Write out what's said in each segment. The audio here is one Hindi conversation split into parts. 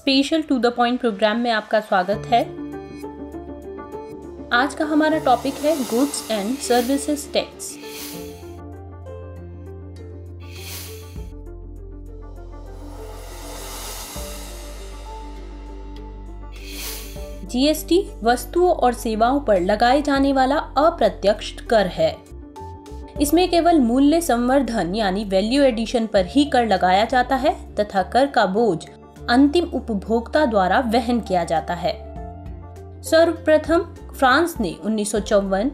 Special to the point programme में आपका स्वागत है। आज का हमारा टॉपिक है goods and services tax. GST वस्तुओं और सेवाओं पर लगाए जाने वाला अप्रत्यक्ष कर है। इसमें केवल मूल्य संवर्धन यानी वैल्यू एडिशन पर ही कर लगाया जाता है तथा कर का बोझ अंतिम उपभोक्ता द्वारा वहन किया जाता है। सर्वप्रथम फ्रांस ने 1954,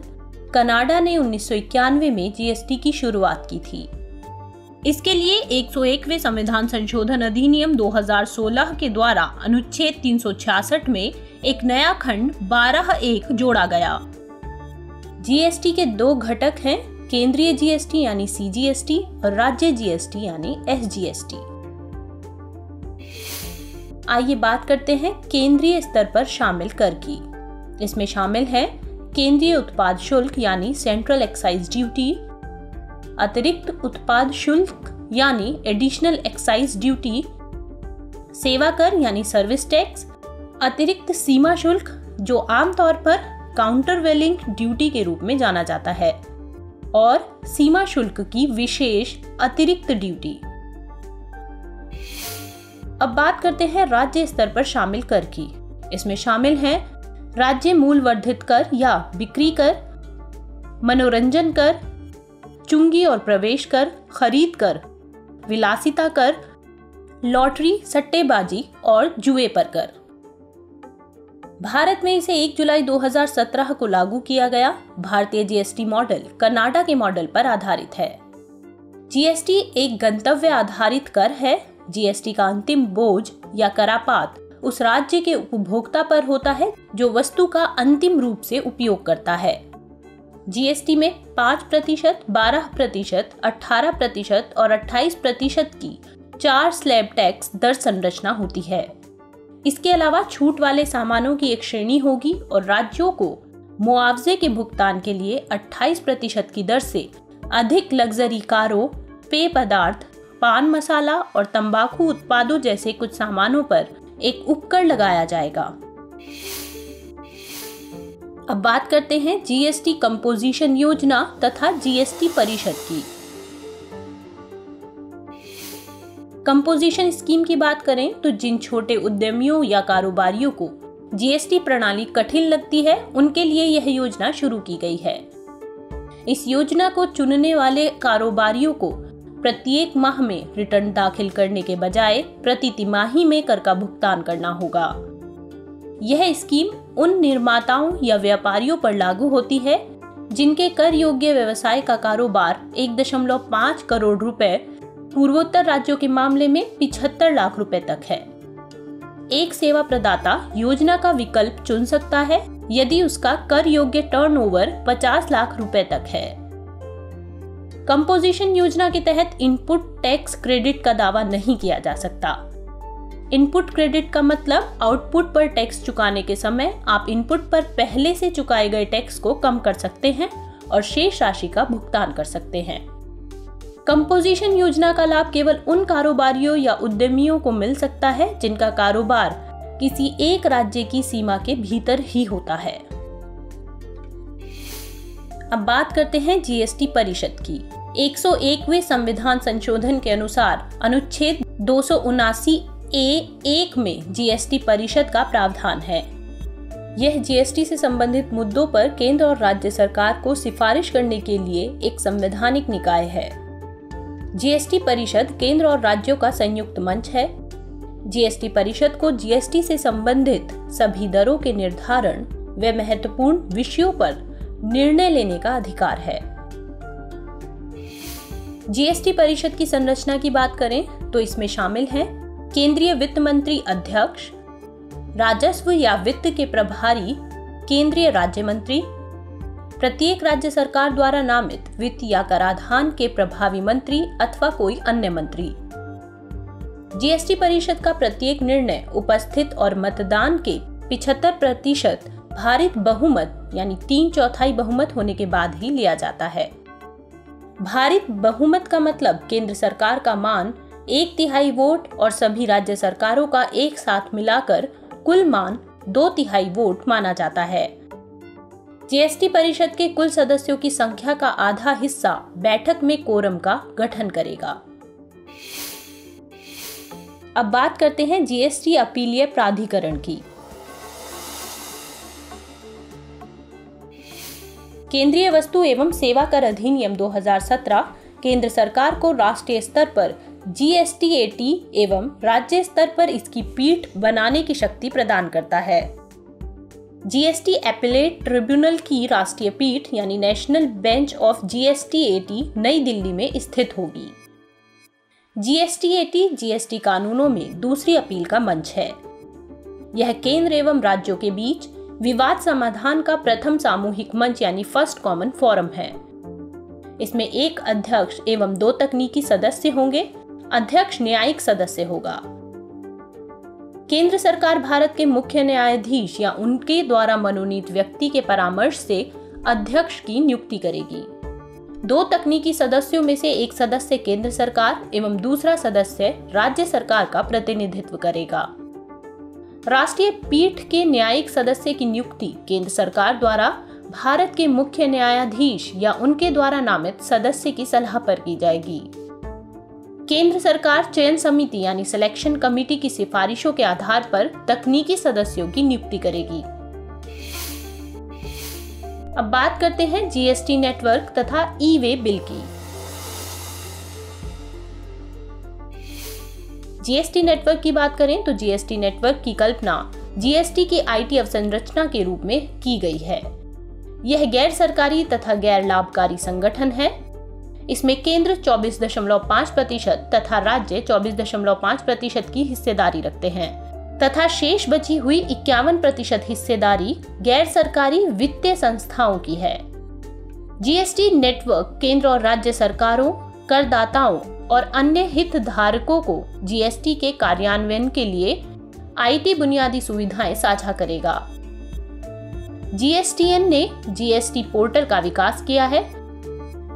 कनाडा ने 1991 में जीएसटी की शुरुआत की थी। इसके लिए 101वें संविधान संशोधन अधिनियम 2016 के द्वारा अनुच्छेद 366 में एक नया खंड 12(1) जोड़ा गया। जीएसटी के दो घटक हैं, केंद्रीय जीएसटी यानी सीजीएसटी और राज्य जीएसटी यानी एसजीएसटी। आइए बात करते हैं केंद्रीय स्तर पर शामिल कर की। इसमें शामिल है केंद्रीय उत्पाद शुल्क यानी सेंट्रल एक्साइज ड्यूटी, अतिरिक्त उत्पाद शुल्क यानी एडिशनल एक्साइज ड्यूटी, सेवा कर यानी सर्विस टैक्स, अतिरिक्त सीमा शुल्क जो आमतौर पर काउंटरवेलिंग ड्यूटी के रूप में जाना जाता है, और सीमा शुल्क की विशेष अतिरिक्त ड्यूटी। अब बात करते हैं राज्य स्तर पर शामिल कर की। इसमें शामिल हैं राज्य मूल वर्धित कर या बिक्री कर, मनोरंजन कर, चुंगी और प्रवेश कर, खरीद कर, विलासिता कर, लॉटरी, सट्टेबाजी और जुए पर कर। भारत में इसे 1 जुलाई 2017 को लागू किया गया। भारतीय जीएसटी मॉडल कनाडा के मॉडल पर आधारित है। जीएसटी एक गंतव्य आधारित कर है। जीएसटी का अंतिम बोझ या करापात उस राज्य के उपभोक्ता पर होता है जो वस्तु का अंतिम रूप से उपयोग करता है। जीएसटी में 5%, 12%, 18% और 28% की 4 स्लैब टैक्स दर संरचना होती है। इसके अलावा छूट वाले सामानों की एक श्रेणी होगी और राज्यों को मुआवजे के भुगतान के लिए 28% की दर से अधिक लग्जरी कारों, पेय पदार्थ, पान मसाला और तंबाकू उत्पादों जैसे कुछ सामानों पर एक उपकर लगाया जाएगा। अब बात करते हैं जीएसटी कंपोजिशन योजना तथा जीएसटी परिषद की। कंपोजिशन स्कीम की बात करें तो जिन छोटे उद्यमियों या कारोबारियों को जीएसटी प्रणाली कठिन लगती है, उनके लिए यह योजना शुरू की गई है। इस योजना को चुनने वाले कारोबारियों को प्रत्येक माह में रिटर्न दाखिल करने के बजाय प्रति तिमाही में कर का भुगतान करना होगा। यह स्कीम उन निर्माताओं या व्यापारियों पर लागू होती है जिनके कर योग्य व्यवसाय का कारोबार 1.5 करोड़ रुपए, पूर्वोत्तर राज्यों के मामले में 75 लाख रुपए तक है। एक सेवा प्रदाता योजना का विकल्प चुन सकता है यदि उसका कर योग्य टर्नओवर 50 लाख रुपए तक है। कंपोजिशन योजना के तहत इनपुट टैक्स क्रेडिट का दावा नहीं किया जा सकता। इनपुट क्रेडिट का मतलब आउटपुट पर टैक्स चुकाने के समय आप इनपुट पर पहले से चुकाए गए टैक्स को कम कर सकते हैं और शेष राशि का भुगतान कर सकते हैं। कंपोजिशन योजना का लाभ केवल उन कारोबारियों या उद्यमियों को मिल सकता है जिनका कारोबार किसी एक राज्य की सीमा के भीतर ही होता है। अब बात करते हैं जीएसटी परिषद की। 101वें संविधान संशोधन के अनुसार अनुच्छेद 279A(1) में जीएसटी परिषद का प्रावधान है। यह जीएसटी से संबंधित मुद्दों पर केंद्र और राज्य सरकार को सिफारिश करने के लिए एक संवैधानिक निकाय है। जीएसटी परिषद केंद्र और राज्यों का संयुक्त मंच है। जीएसटी परिषद को जीएसटी से संबंधित सभी दरों के निर्धारण व महत्वपूर्ण विषयों पर निर्णय लेने का अधिकार है। जीएसटी परिषद की संरचना की बात करें तो इसमें शामिल हैं केंद्रीय वित्त मंत्री अध्यक्ष, राजस्व या वित्त के प्रभारी केंद्रीय राज्य मंत्री, प्रत्येक राज्य सरकार द्वारा नामित वित्त या कराधान के प्रभावी मंत्री अथवा कोई अन्य मंत्री। जीएसटी परिषद का प्रत्येक निर्णय उपस्थित और मतदान के 75% भारित बहुमत यानी 3/4 बहुमत होने के बाद ही लिया जाता है। भारित बहुमत का मतलब केंद्र सरकार का मान 1/3 वोट और सभी राज्य सरकारों का एक साथ मिलाकर कुल मान 2/3 वोट माना जाता है। जीएसटी परिषद के कुल सदस्यों की संख्या का आधा हिस्सा बैठक में कोरम का गठन करेगा। अब बात करते हैं जीएसटी अपीलीय प्राधिकरण की। केंद्रीय वस्तु एवं सेवा कर अधिनियम 2017 केंद्र सरकार को राष्ट्रीय स्तर पर जीएसटी-एटी एवं राज्य स्तर पर इसकी पीठ बनाने की शक्ति प्रदान करता है। जीएसटी एपेलेट ट्रिब्यूनल की राष्ट्रीय पीठ यानी नेशनल बेंच ऑफ जीएसटी-एटी नई दिल्ली में स्थित होगी। जीएसटी-एटी जीएसटी कानूनों में दूसरी अपील का मंच है। यह केंद्र एवं राज्यों के बीच विवाद समाधान का प्रथम सामूहिक मंच यानी फर्स्ट कॉमन फोरम है। इसमें एक अध्यक्ष एवं 2 तकनीकी सदस्य होंगे। अध्यक्ष न्यायिक सदस्य होगा। केंद्र सरकार भारत के मुख्य न्यायाधीश या उनके द्वारा मनोनीत व्यक्ति के परामर्श से अध्यक्ष की नियुक्ति करेगी। 2 तकनीकी सदस्यों में से एक सदस्य केंद्र सरकार एवं दूसरा सदस्य राज्य सरकार का प्रतिनिधित्व करेगा। राष्ट्रीय पीठ के न्यायिक सदस्य की नियुक्ति केंद्र सरकार द्वारा भारत के मुख्य न्यायाधीश या उनके द्वारा नामित सदस्य की सलाह पर की जाएगी। केंद्र सरकार चयन समिति यानी सिलेक्शन कमेटी की सिफारिशों के आधार पर तकनीकी सदस्यों की नियुक्ति करेगी। अब बात करते हैं जीएसटी नेटवर्क तथा ई-वे बिल की। जीएसटी नेटवर्क की बात करें तो जीएसटी नेटवर्क की कल्पना जीएसटी की आईटी अवसंरचना के रूप में की गई है। यह गैर सरकारी तथा गैर लाभकारी संगठन है। इसमें केंद्र 24.5% तथा राज्य 24.5% की हिस्सेदारी रखते हैं तथा शेष बची हुई 51% हिस्सेदारी गैर सरकारी वित्तीय संस्थाओं की है। जीएसटी नेटवर्क केंद्र और राज्य सरकारों, करदाताओं और अन्य हितधारकों को जीएसटी के कार्यान्वयन के लिए आईटी बुनियादी सुविधाएं साझा करेगा। जीएसटीएन ने जीएसटी पोर्टल का विकास किया है।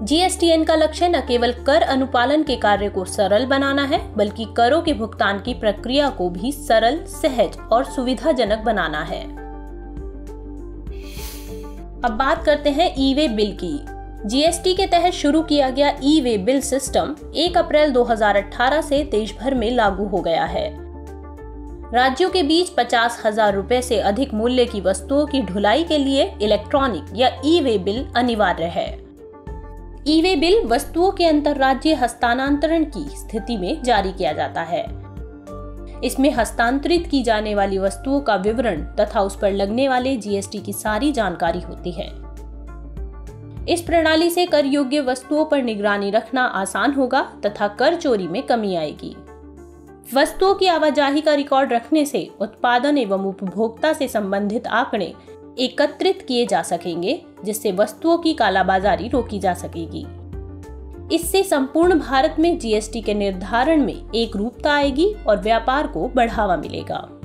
जीएसटीएन का लक्ष्य न केवल कर अनुपालन के कार्य को सरल बनाना है, बल्कि करों के भुगतान की प्रक्रिया को भी सरल, सहज और सुविधाजनक बनाना है। अब बात करते हैं ई-वे बिल की। जीएसटी के तहत शुरू किया गया ई-वे बिल सिस्टम 1 अप्रैल 2018 से देश भर में लागू हो गया है। राज्यों के बीच 50,000 रुपए से अधिक मूल्य की वस्तुओं की ढुलाई के लिए इलेक्ट्रॉनिक या ई-वे बिल अनिवार्य है। ई-वे बिल वस्तुओं के अंतर्राज्यीय हस्तांतरण की स्थिति में जारी किया जाता है। इसमें हस्तांतरित की जाने वाली वस्तुओं का विवरण तथा उस पर लगने वाले जीएसटी की सारी जानकारी होती है। इस प्रणाली से कर योग्य वस्तुओं पर निगरानी रखना आसान होगा तथा कर चोरी में कमी आएगी। वस्तुओं की आवाजाही का रिकॉर्ड रखने से उत्पादन एवं उपभोक्ता से संबंधित आंकड़े एकत्रित किए जा सकेंगे, जिससे वस्तुओं की कालाबाजारी रोकी जा सकेगी। इससे संपूर्ण भारत में जीएसटी के निर्धारण में एक रूपता आएगी और व्यापार को बढ़ावा मिलेगा।